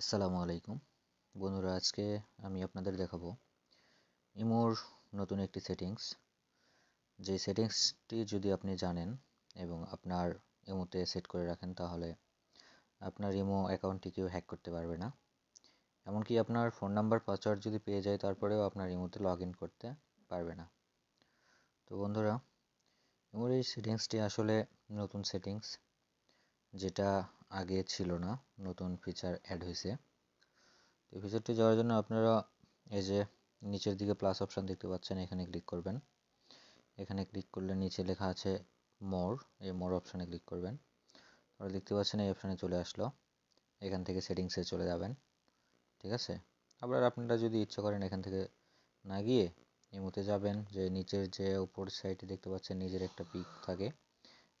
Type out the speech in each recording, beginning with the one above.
আসসালামু আলাইকুম বন্ধুরা, আজকে আমি আপনাদের দেখাবো ইমোর নতুন একটি সেটিংস। যে সেটিংসটি যদি আপনি জানেন এবং আপনার ইমোতে সেট করে রাখেন, তাহলে আপনার ইমো অ্যাকাউন্টটি কেউ হ্যাক করতে পারবে না। এমনকি আপনার ফোন নাম্বার পাসওয়ার্ড যদি পেয়ে যায়, তারপরেও আপনার ইমোতে লগ ইন করতে পারবে না। তো বন্ধুরা, ইমোর এই সেটিংসটি আসলে নতুন সেটিংস, যেটা আগে ছিল না, নতুন ফিচার অ্যাড হয়েছে। তো এই ফিচারটি যাওয়ার জন্য আপনারা এই যে নিচের দিকে প্লাস অপশান দেখতে পাচ্ছেন, এখানে ক্লিক করবেন। এখানে ক্লিক করলে নিচে লেখা আছে মোর, এই মোর অপশানে ক্লিক করবেন। তাহলে দেখতে পাচ্ছেন এই অপশানে চলে আসলো। এখান থেকে সেটিংসে চলে যাবেন, ঠিক আছে। আবার আপনারা যদি ইচ্ছা করেন এখান থেকে না গিয়ে ইমোতে যাবেন, যে নিচের যে উপর সাইডে দেখতে পাচ্ছেন নিজের একটা পিক থাকে,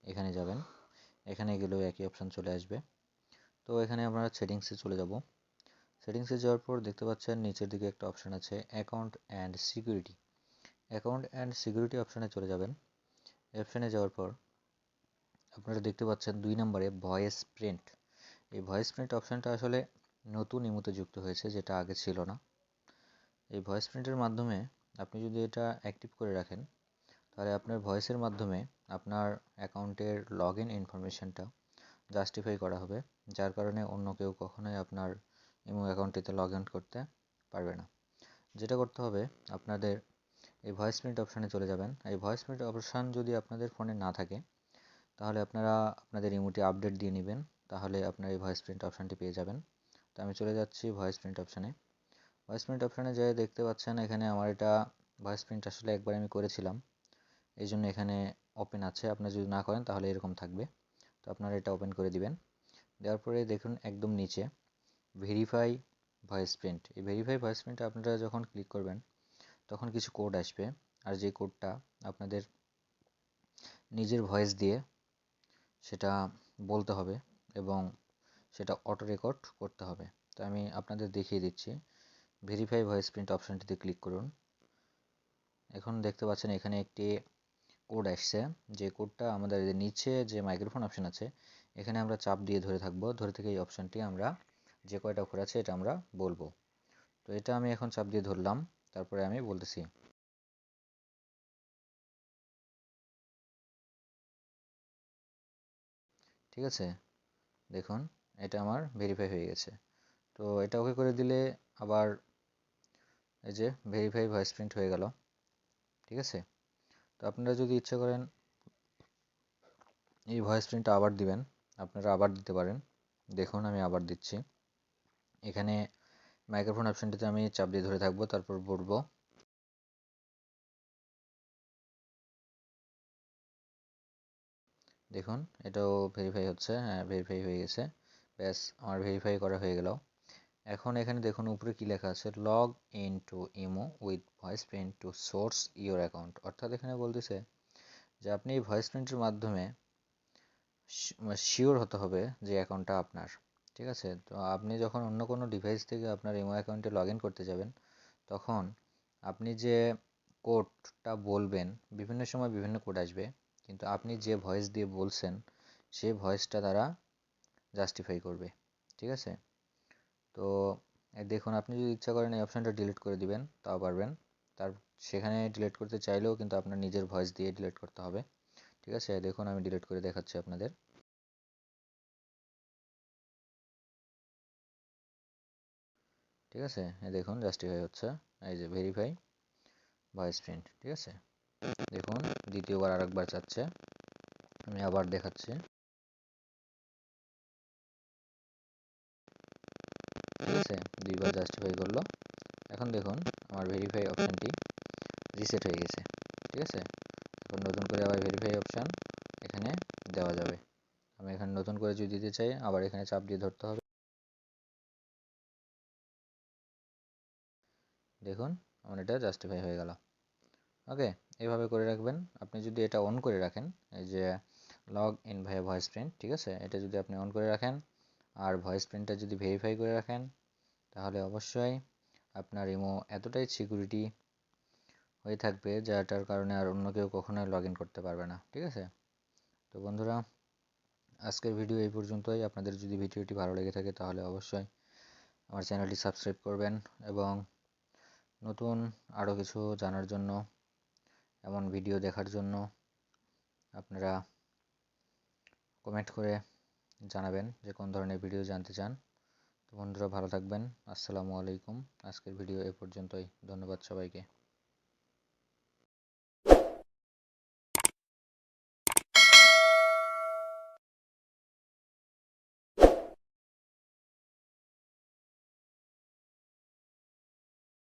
এখানে যাবেন। এখানে গেলেও একই অপশান চলে আসবে। তো এখানে আমরা সেটিংসে চলে যাব। সেটিংসে যাওয়ার পর দেখতে পাচ্ছেন নিচের দিকে একটা অপশান আছে account and security. Account and security অপশানে চলে যাবেন। অপশানে যাওয়ার পর আপনারা দেখতে পাচ্ছেন 2 নম্বরে ভয়েস প্রিন্ট। এই ভয়েস প্রিন্ট অপশানটা আসলে নতুন ইমোতে যুক্ত হয়েছে, যেটা আগে ছিল না। এই ভয়েস প্রিন্টের মাধ্যমে আপনি যদি এটা অ্যাক্টিভ করে রাখেন, তাহলে আপনার ভয়েসের মাধ্যমে আপনার অ্যাকাউন্টের লগ ইন ইনফরমেশনটা জাস্টিফাই করা হবে, যার কারণে অন্য কেউ কখনোই আপনার ইমো অ্যাকাউন্টটিতে লগ ইন করতে পারবে না। যেটা করতে হবে, আপনাদের এই ভয়েস প্রিন্ট অপশানে চলে যাবেন। এই ভয়েস প্রিন্ট অপশান যদি আপনাদের ফোনে না থাকে, তাহলে আপনারা আপনাদের ইমোটি আপডেট দিয়ে নেবেন, তাহলে আপনার এই ভয়েস প্রিন্ট অপশানটি পেয়ে যাবেন। তো আমি চলে যাচ্ছি ভয়েস প্রিন্ট অপশানে। ভয়েস প্রিন্ট অপশানে যেয়ে দেখতে পাচ্ছেন এখানে আমার এটা ভয়েস প্রিন্ট আসলে একবার আমি করেছিলাম, এই জন্য এখানে ওপেন আছে। আপনারা যদি না করেন তাহলে এরকম থাকবে। তো আপনারা এটা ওপেন করে দিবেন। দেওয়ার পরে দেখুন একদম নিচে ভেরিফাই ভয়েস প্রিন্ট। এই ভেরিফাই ভয়েস প্রিন্টে আপনারা যখন ক্লিক করবেন, তখন কিছু কোড আসবে, আর যে কোডটা আপনাদের নিজের ভয়েস দিয়ে সেটা বলতে হবে এবং সেটা অটো রেকর্ড করতে হবে। তো আমি আপনাদের দেখিয়ে দিচ্ছি। ভেরিফাই ভয়েস প্রিন্ট অপশানটিতে ক্লিক করুন। এখন দেখতে পাচ্ছেন এখানে একটি কোড আসছে, যে কোডটা আমাদের নিচে যে মাইক্রোফোন অপশান আছে, এখানে আমরা চাপ দিয়ে ধরে থাকবো। ধরে থেকে এই অপশানটি আমরা যে কয়টা অক্ষর আছে এটা আমরা বলবো। তো এটা আমি এখন চাপ দিয়ে ধরলাম, তারপরে আমি বলতেছি। ঠিক আছে, দেখুন এটা আমার ভেরিফাই হয়ে গেছে। তো এটা ওকে করে দিলে আবার এই যে ভেরিফাই ভয়েস প্রিন্ট হয়ে গেল। ঠিক আছে, তো আপনারা যদি ইচ্ছে করেন এই ভয়েস প্রিন্টটা আবার দিবেন, আপনারা আবার দিতে পারেন। দেখুন আমি আবার দিচ্ছি। এখানে মাইক্রোফোন অপশনটিতে আমি চাপ দিয়ে ধরে থাকবো, তারপর বলবো। দেখুন এটাও ভেরিফাই হচ্ছে। হ্যাঁ, ভেরিফাই হয়ে গেছে। ব্যাস, আমার ভেরিফাই করা হয়ে গেল। এখন এখানে দেখুন উপরে কি লেখা আছে, log in to Imo with voice print to source your account. অর্থাৎ এখানে বলতেছে যে আপনি এই ভয়েস প্রিন্টের মাধ্যমে শিওর হতে হবে যে অ্যাকাউন্টটা আপনার। ঠিক আছে, তো আপনি যখন অন্য কোনো ডিভাইস থেকে আপনার ইমো অ্যাকাউন্টে লগ ইন করতে যাবেন, তখন আপনি যে কোডটা বলবেন, বিভিন্ন সময় বিভিন্ন কোড আসবে, কিন্তু আপনি যে ভয়েস দিয়ে বলছেন সেই ভয়েসটা তারা জাস্টিফাই করবে। ঠিক আছে, তো দেখুন আপনি যদি ইচ্ছা করেন এই অপশানটা ডিলিট করে দিবেন, তাও পারবেন। তার সেখানে ডিলিট করতে চাইলেও কিন্তু আপনার নিজের ভয়েস দিয়ে ডিলিট করতে হবে। ঠিক আছে, দেখুন আমি ডিলিট করে দেখাচ্ছি আপনাদের। ঠিক আছে, দেখুন জাস্টিফাই হচ্ছে। এই যে ভেরিফাই ভয়েস প্রিন্ট। ঠিক আছে, দেখুন দ্বিতীয়বার আরেকবার চাচ্ছে, আমি আবার দেখাচ্ছি। ঠিক আছে, দুইবার জাস্টিফাই করলো। এখন দেখুন আমার ভেরিফাই অপশানটি রিসেট হয়ে গেছে। ঠিক আছে, এখন নতুন করে আবার ভেরিফাই অপশান এখানে দেওয়া যাবে। আমি এখানে নতুন করে যদি দিতে চাই, আবার এখানে চাপ দিয়ে ধরতে হবে। দেখুন আমার এটা জাস্টিফাই হয়ে গেল। ওকে, এইভাবে করে রাখবেন। আপনি যদি এটা অন করে রাখেন, এই যে লগ ইন ভাইয়া ভয়েস প্রিন্ট, ঠিক আছে, এটা যদি আপনি অন করে রাখেন আর ভয়েস প্রিন্টটা যদি ভেরিফাই করে রাখেন, তাহলে অবশ্যই আপনার ইমো এতটাই সিকিউরিটি হয়ে থাকবে, যেটার কারণে আর অন্য কেউ কখনোই লগ ইন করতে পারবে না। ঠিক আছে, তো বন্ধুরা, আজকের ভিডিও এই পর্যন্তই। আপনাদের যদি ভিডিওটি ভালো লেগে থাকে তাহলে অবশ্যই আমার চ্যানেলটি সাবস্ক্রাইব করবেন এবং নতুন আরও কিছু জানার জন্য, এমন ভিডিও দেখার জন্য আপনারা কমেন্ট করে জানাবেন যে কোন ধরনের ভিডিও জানতে চান। তো বন্ধুরা, ভালো থাকবেন। আসসালামু আলাইকুম। আজকের ভিডিও এ পর্যন্তই। ধন্যবাদ সবাইকে।